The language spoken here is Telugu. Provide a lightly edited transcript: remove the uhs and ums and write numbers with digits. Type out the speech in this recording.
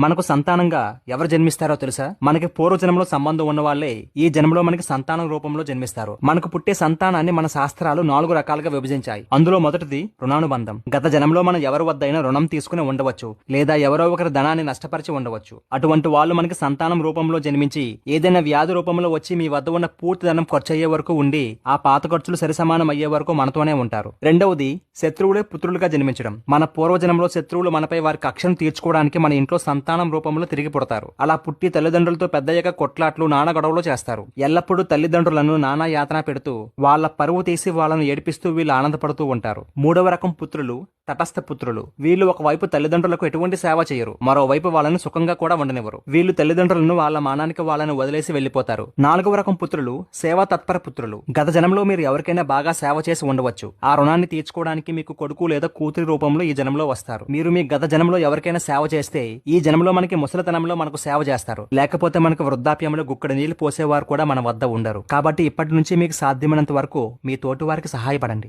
మనకు సంతానంగా ఎవరు జన్మిస్తారో తెలుసా? మనకి పూర్వజన్మలో సంబంధం ఉన్న వాళ్ళే ఈ జన్మలో మనకి సంతానం రూపంలో జన్మిస్తారు. మనకు పుట్టే సంతానాన్ని మన శాస్త్రాలు 4 రకాలుగా విభజించాయి. అందులో మొదటిది రుణానుబంధం. గత జన్మలో మనం ఎవరి వద్దైనా రుణం తీసుకుని ఉండవచ్చు, లేదా ఎవరో ఒకరి ధనాన్ని నష్టపరిచి ఉండవచ్చు. అటువంటి వాళ్ళు మనకి సంతానం రూపంలో జన్మించి ఏదైనా వ్యాధి రూపంలో వచ్చి మీ వద్ద ఉన్న పూర్తి ధనం ఖర్చయ్యే వరకు ఉండి ఆ పాత ఖర్చులు సరిసమానం అయ్యే వరకు మనతోనే ఉంటారు. రెండవది శత్రువులే పుత్రులుగా జన్మించడం. మన పూర్వజన్మలో శత్రువులు మనపై వారి కక్షను తీర్చుకోవడానికి మన ఇంట్లో సంతానం రూపంలో తిరిగి పుడతారు. అలా పుట్టి తల్లిదండ్రులతో పెద్దయ్యాక కొట్లాట్లు నానా గొడవలు చేస్తారు. ఎల్లప్పుడూ తల్లిదండ్రులను నానా యాతన పెడుతూ వాళ్ళ పరువు తీసి వాళ్ళను ఏడిపిస్తూ వీళ్ళు ఆనందపడుతూ ఉంటారు. మూడవ రకం పుత్రులు తటస్థ పుత్రులు. వీళ్ళు ఒకవైపు తల్లిదండ్రులకు ఎటువంటి సేవ చేయరు, మరోవైపు వాళ్ళని సుఖంగా కూడా ఉండనివ్వరు. వీళ్ళు తల్లిదండ్రులను వాళ్ళ మానానికి వాళ్ళని వదిలేసి వెళ్లిపోతారు. నాలుగవ రకం పుత్రులు సేవా తత్పర పుత్రులు. గత జనంలో మీరు ఎవరికైనా బాగా సేవ చేసి ఉండవచ్చు. ఆ రుణాన్ని తీర్చుకోవడానికి మీకు కొడుకు లేదా కూతురి రూపంలో ఈ జనంలో వస్తారు. మీరు మీ గత జనంలో ఎవరికైనా సేవ చేస్తే ఈ జనంలో మనకి ముసలితనంలో మనకు సేవ చేస్తారు. లేకపోతే మనకు వృద్ధాప్యంలో గుక్కడి నీళ్లు పోసేవారు కూడా మన వద్ద ఉండరు. కాబట్టి ఇప్పటి నుంచి మీకు సాధ్యమైనంత వరకు మీ తోటి వారికి సహాయపడండి.